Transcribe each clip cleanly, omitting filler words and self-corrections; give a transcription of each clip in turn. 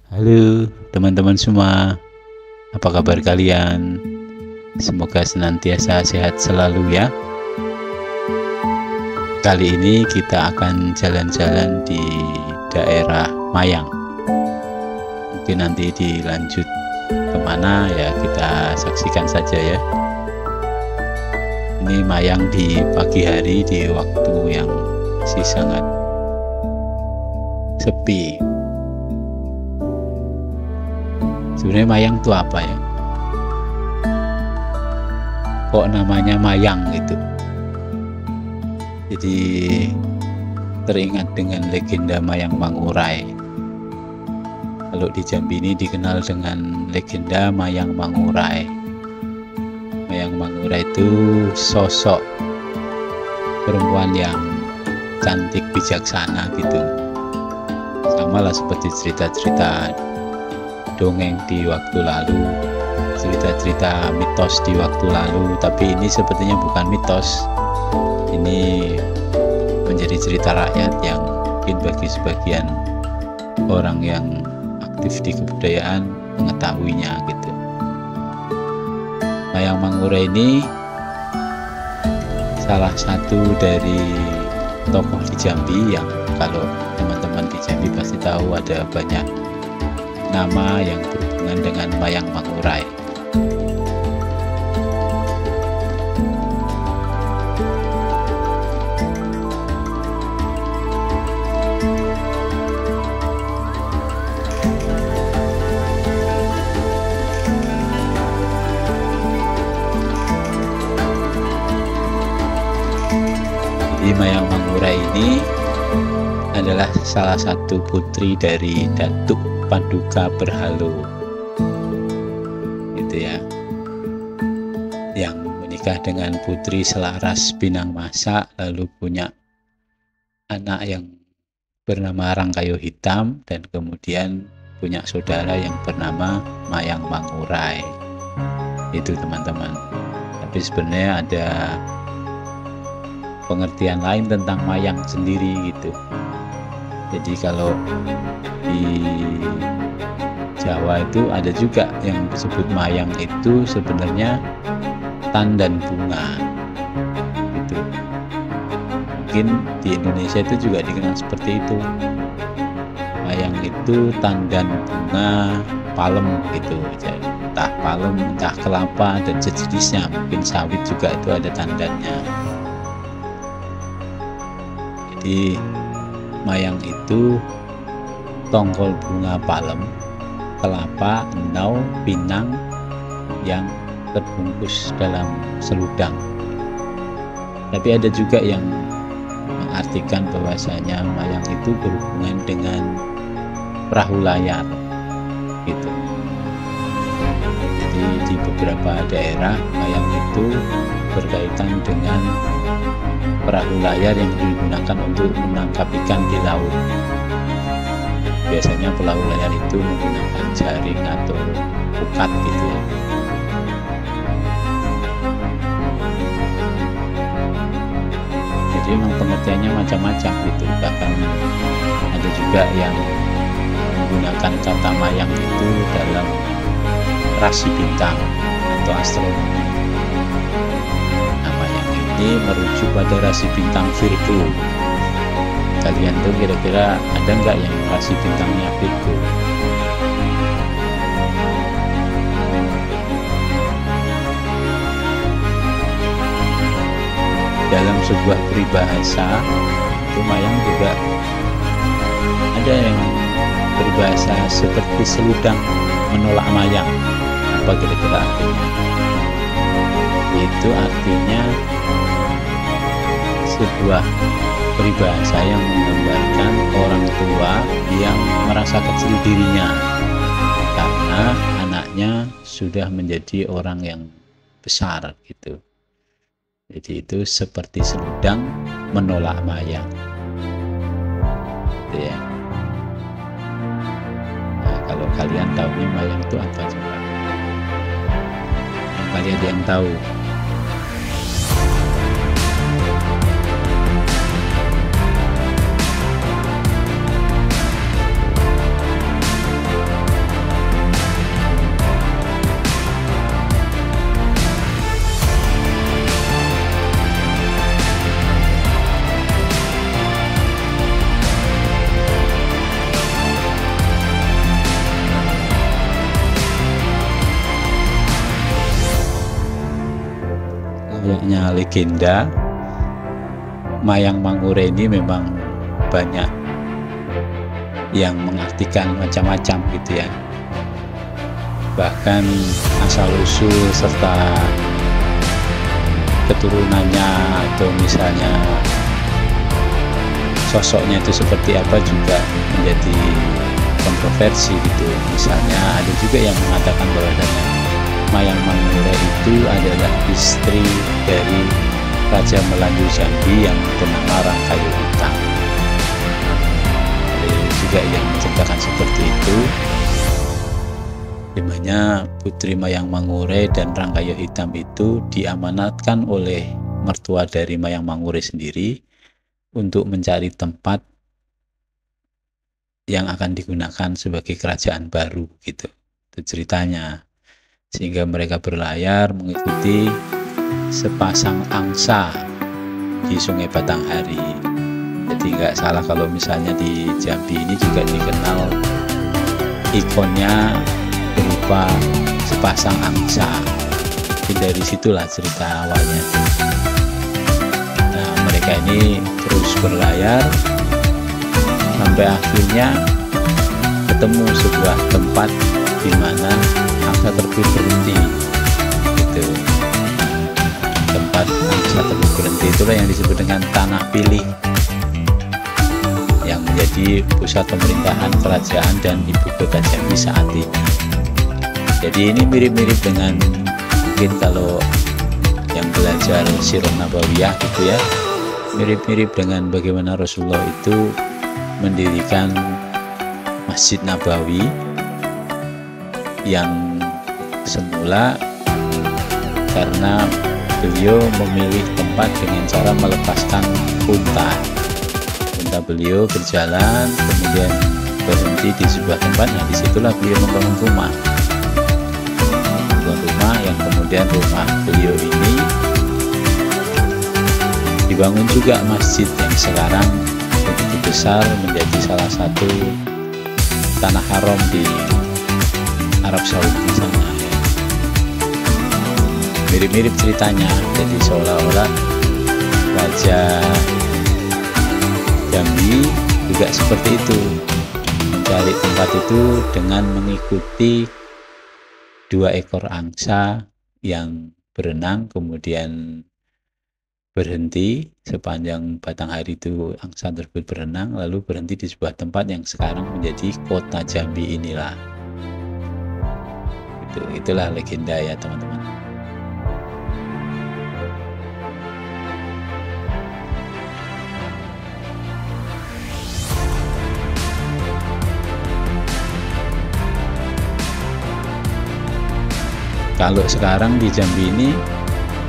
Halo teman-teman semua, apa kabar kalian? Semoga senantiasa sehat selalu ya. Kali ini kita akan jalan-jalan di daerah Mayang. Mungkin nanti dilanjut kemana ya kita saksikan saja ya. Ini Mayang di pagi hari di waktu yang masih sangat sepi. Sebenarnya Mayang itu apa ya? Kok namanya Mayang gitu? Jadi teringat dengan legenda Mayang Mangurai. Kalau di Jambi ini dikenal dengan legenda Mayang Mangurai. Mayang Mangurai itu sosok perempuan yang cantik bijaksana gitu. Sama lah seperti cerita-cerita dongeng di waktu lalu, cerita-cerita mitos di waktu lalu, tapi ini sepertinya bukan mitos. Ini menjadi cerita rakyat yang mungkin bagi sebagian orang yang aktif di kebudayaan mengetahuinya gitu. Mayang Mangurai ini salah satu dari tokoh di Jambi yang kalau teman-teman di Jambi pasti tahu ada banyak nama yang berhubungan dengan Mayang Mangurai. Jadi Mayang Mangurai ini adalah salah satu putri dari Datuk Paduka Berhalo, gitu ya, yang menikah dengan putri selaras Pinang Masak, lalu punya anak yang bernama Rangkayo Hitam, dan kemudian punya saudara yang bernama Mayang Mangurai. Itu teman-teman. Tapi sebenarnya ada pengertian lain tentang Mayang sendiri gitu. Jadi kalau di Jawa itu ada juga yang disebut Mayang itu sebenarnya tandan bunga gitu. Mungkin di Indonesia itu juga dikenal seperti itu. Mayang itu tandan bunga palem gitu, entah palem, entah kelapa dan sejenisnya. Mungkin sawit juga itu ada tandannya. Jadi Mayang itu tongkol bunga palem, kelapa, enau, pinang yang terbungkus dalam seludang. Tapi ada juga yang mengartikan bahwasanya Mayang itu berhubungan dengan perahu layar gitu. Jadi di beberapa daerah Mayang itu berkaitan dengan perahu layar yang digunakan untuk menangkap ikan di laut. Biasanya perahu layar itu menggunakan jaring atau pukat gitu ya. Jadi memang pengertiannya macam-macam gitu. Bahkan ada juga yang menggunakan kata Mayang itu dalam rasi bintang atau astronomi. Ini merujuk pada rasi bintang Virgo. Kalian tuh kira-kira ada nggak yang rasi bintangnya Virgo? Dalam sebuah peribahasa itu Mayang juga ada yang berbahasa seperti seludang menolak Mayang. Apa kira-kira artinya? Itu artinya sebuah peribahasa yang menggambarkan orang tua yang merasa kecil dirinya karena anaknya sudah menjadi orang yang besar gitu. Jadi itu seperti seludang menolak Mayang gitu ya. Nah, kalau kalian tahu nih Mayang itu apa coba? Kalian ada yang tahu? namanya legenda. Mayang Mangure ini memang banyak yang mengartikan macam-macam gitu ya. Bahkan asal-usul serta keturunannya atau misalnya sosoknya itu seperti apa juga menjadi kontroversi gitu. Misalnya ada juga yang mengatakan bahwasanya Mayang Mangure itu adalah istri dari Raja Melanju Jambi yang bernama Rangkayo Hitam. Ada juga yang menceritakan seperti itu, dimana Putri Mayang Mangure dan Rangkayo Hitam itu diamanatkan oleh mertua dari Mayang Mangure sendiri untuk mencari tempat yang akan digunakan sebagai kerajaan baru gitu. Itu ceritanya. Sehingga mereka berlayar mengikuti sepasang angsa di Sungai Batanghari. Jadi nggak salah kalau misalnya di Jambi ini juga dikenal ikonnya berupa sepasang angsa. Jadi dari situlah cerita awalnya. Nah, mereka ini terus berlayar sampai akhirnya ketemu sebuah tempat di mana angsa terbit berhenti gitu. Tempat angsa terbit berhenti itulah yang disebut dengan Tanah Pilih, yang menjadi pusat pemerintahan kerajaan dan ibu kota Jambi saat ini. Jadi ini mirip-mirip dengan mungkin kalau yang belajar Sirah Nabawiyah gitu ya, mirip-mirip dengan bagaimana Rasulullah itu mendirikan Masjid Nabawi yang semula karena beliau memilih tempat dengan cara melepaskan unta. Unta beliau berjalan kemudian berhenti di sebuah tempat. Nah, disitulah beliau membangun rumah. Yang kemudian rumah beliau ini dibangun juga masjid yang sekarang begitu besar, menjadi salah satu tanah haram di Arab Saudi sana ya. Mirip-mirip ceritanya, jadi seolah-olah Raja Jambi juga seperti itu, mencari tempat itu dengan mengikuti 2 ekor angsa yang berenang kemudian berhenti sepanjang Batanghari itu. Angsa tersebut berenang lalu berhenti di sebuah tempat yang sekarang menjadi kota Jambi inilah. Itulah legenda ya teman-teman. Kalau sekarang di Jambi ini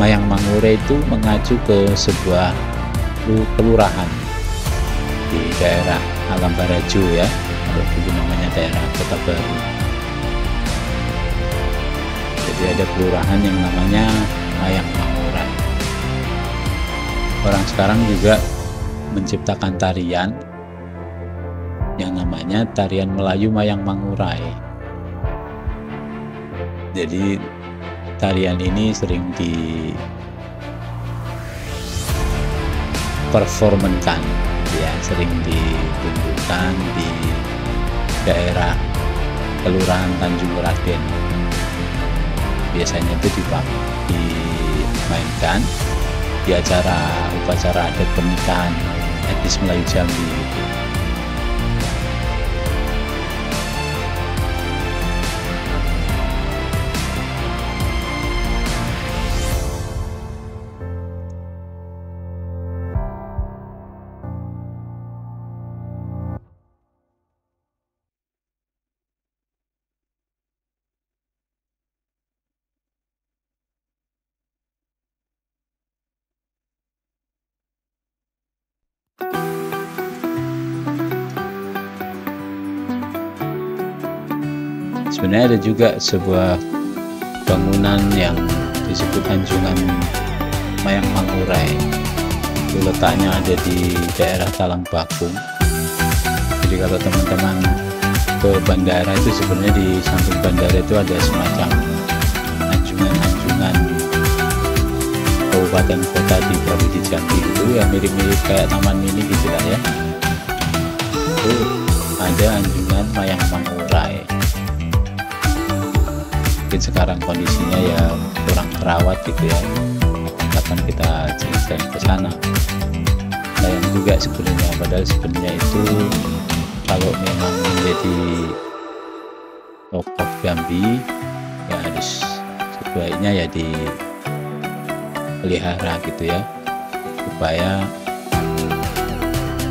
Mayang Mangure itu mengacu ke sebuah kelurahan di daerah Alam Baraju ya, kalau dulu namanya daerah Kota Baru. Jadi ada kelurahan yang namanya Mayang Mangure. Orang sekarang juga menciptakan tarian yang namanya tarian Melayu Mayang Mangurai. Jadi tarian ini sering diperformankan ya, sering ditunjukkan di daerah Kelurahan Tanjung Raden. Biasanya itu dimainkan di upacara adat pernikahan etnis Melayu Jambi gitu. Sebenarnya ada juga sebuah bangunan yang disebut Anjungan Mayang Mangurai. Itu letaknya ada di daerah Talang Bakung. Jadi kalau teman-teman ke bandara itu sebenarnya di samping bandara itu ada semacam anjungan-anjungan kabupaten kota di Provinsi Jambi itu ya mirip-mirip kayak taman mini gitu lah ya. Itu ada anjungan Mayang Mangurai. Mungkin sekarang kondisinya ya kurang terawat gitu ya, kapan kita jalan ke sana. Sayang juga sebenarnya, padahal sebenarnya itu kalau memang menjadi tokoh Jambi ya harus sebaiknya ya dipelihara gitu ya, supaya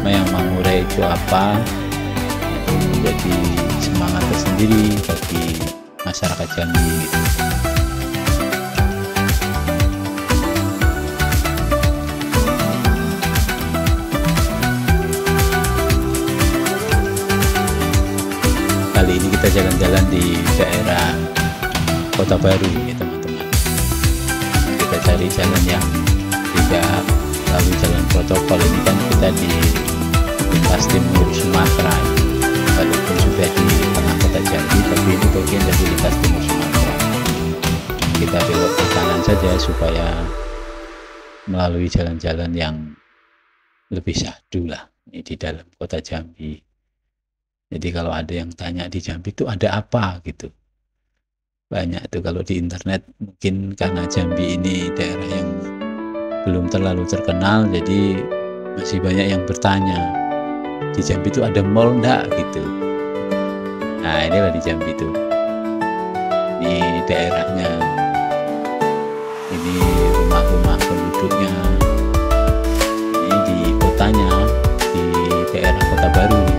Mayang Mangurai itu apa, itu menjadi semangat tersendiri bagi masyarakat Jambi gitu. Kali ini kita jalan-jalan di daerah Kota Baru ya teman-teman. Kita cari jalan yang tidak lalu jalan protokol. Ini kan kita di lintas timur Sumatera, walaupun sudah di tengah kota Jambi, tapi ini bagian dari lintas timur Sumatera. Kita belok ke kanan saja supaya melalui jalan-jalan yang lebih syahdu lah ini di dalam kota Jambi. Jadi kalau ada yang tanya di Jambi itu ada apa gitu, banyak tuh kalau di internet. Mungkin karena Jambi ini daerah yang belum terlalu terkenal, jadi masih banyak yang bertanya di Jambi itu ada mall enggak gitu. Nah inilah di Jambi itu, ini daerahnya, ini rumah-rumah penduduknya, ini di kotanya, di daerah Kota Baru nih.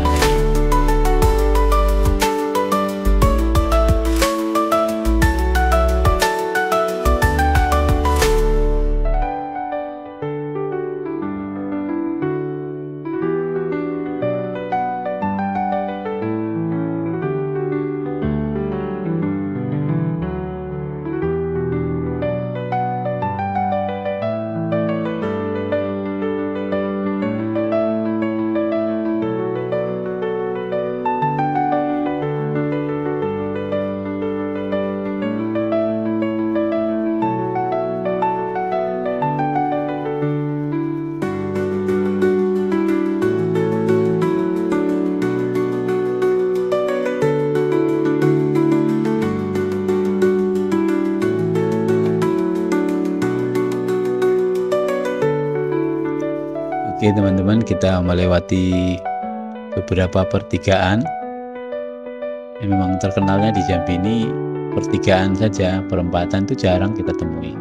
Oke teman-teman, kita melewati beberapa pertigaan. Memang terkenalnya di Jambi ini pertigaan saja, perempatan itu jarang kita temui.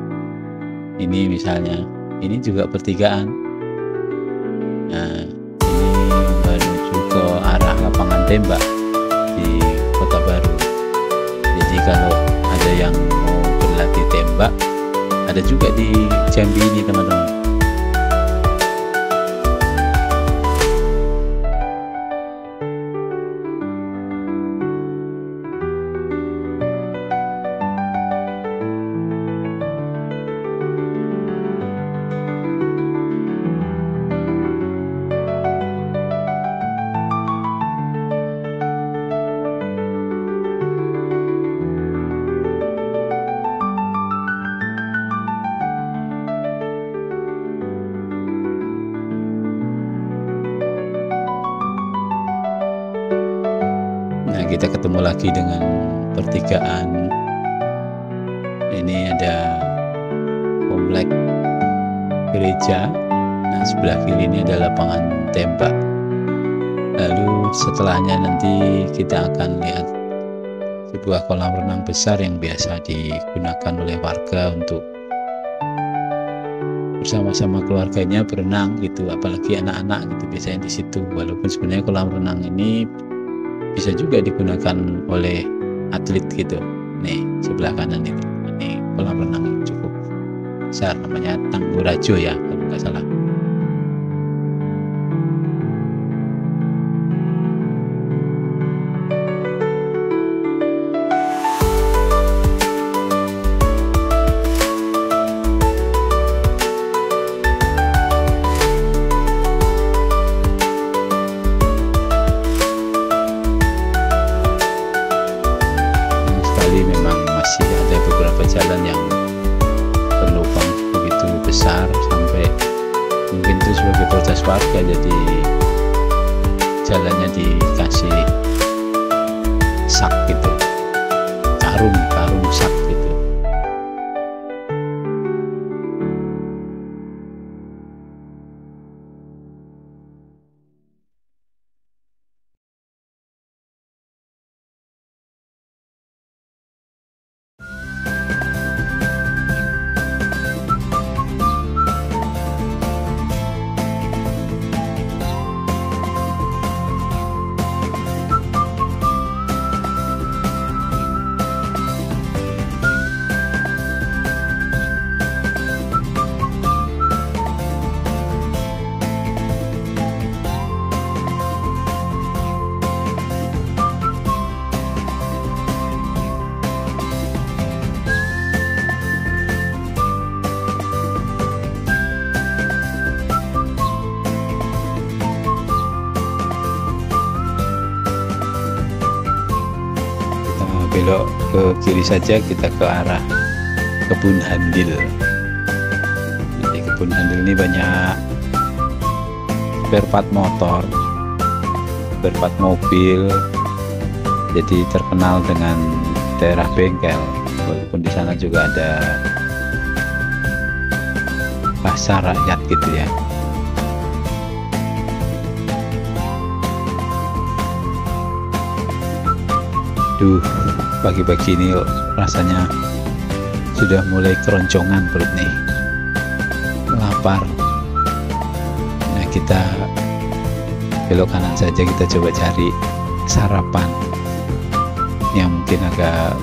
Ini misalnya, ini juga pertigaan. Nah, ini menuju ke arah lapangan tembak di Kota Baru. Jadi kalau ada yang mau berlatih tembak, ada juga di Jambi ini teman-teman. Kita ketemu lagi dengan pertigaan. Ini ada komplek gereja. Nah, sebelah kiri ini ada lapangan tembak. Lalu setelahnya nanti kita akan lihat sebuah kolam renang besar yang biasa digunakan oleh warga untuk bersama-sama keluarganya berenang gitu, apalagi anak-anak gitu biasanya di situ. Walaupun sebenarnya kolam renang ini bisa juga digunakan oleh atlet gitu. Nih sebelah kanan itu, ini kolam renang yang cukup besar, namanya Tanggurajo ya kalau nggak salah. Memang masih ada beberapa jalan yang berlubang begitu besar sampai mungkin itu sebagai protes warga, jadi jalannya dikasih sak gitu, karung sak gitu. Belok ke kiri saja, kita ke arah Kebun Handil. Di Kebun Handil ini banyak spare part motor, spare part mobil, jadi terkenal dengan daerah bengkel. Walaupun di sana juga ada pasar rakyat gitu ya. Duh, pagi-pagi ini rasanya sudah mulai keroncongan perut nih, lapar. Nah, kita belok kanan saja, kita coba cari sarapan yang mungkin agak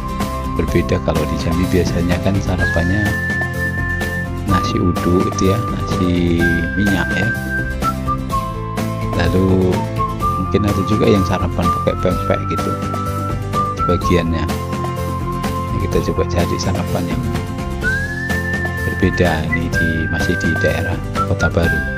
berbeda. Kalau di Jambi biasanya kan sarapannya nasi uduk itu ya, nasi minyak ya. Lalu mungkin ada juga yang sarapan pakai pempek gitu bagiannya. Nah, kita coba cari sarapan yang berbeda. Ini masih di daerah Kota Baru.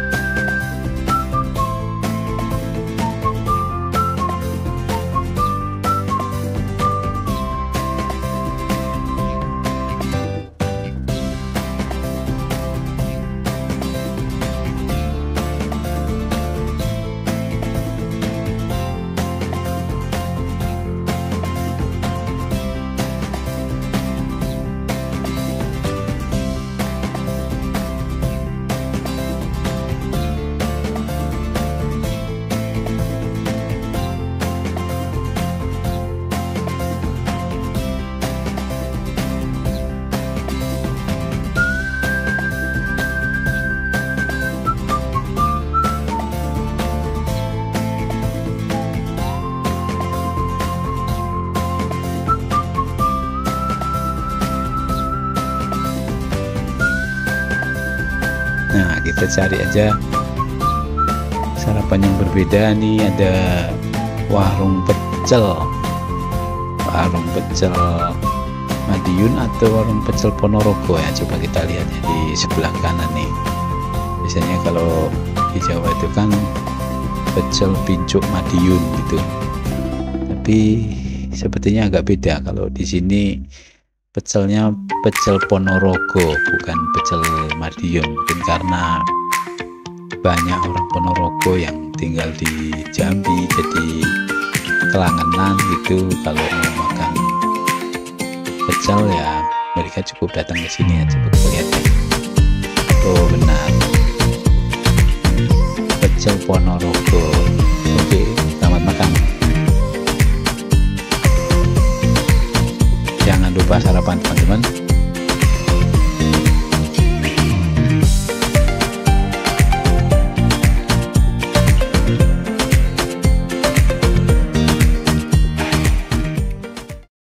Nah, kita cari aja sarapan yang berbeda nih. Ada warung pecel Madiun atau warung pecel Ponorogo ya. Coba kita lihat ya, di sebelah kanan nih. Biasanya kalau di Jawa itu kan pecel pincuk Madiun gitu, tapi sepertinya agak beda. Kalau di sini pecelnya pecel Ponorogo, bukan pecel Madiun. Mungkin karena banyak orang Ponorogo yang tinggal di Jambi, jadi kelangenan gitu. Kalau mau makan pecel ya mereka cukup datang ke sini ya. Coba kita lihat. Oh benar, pecel Ponorogo.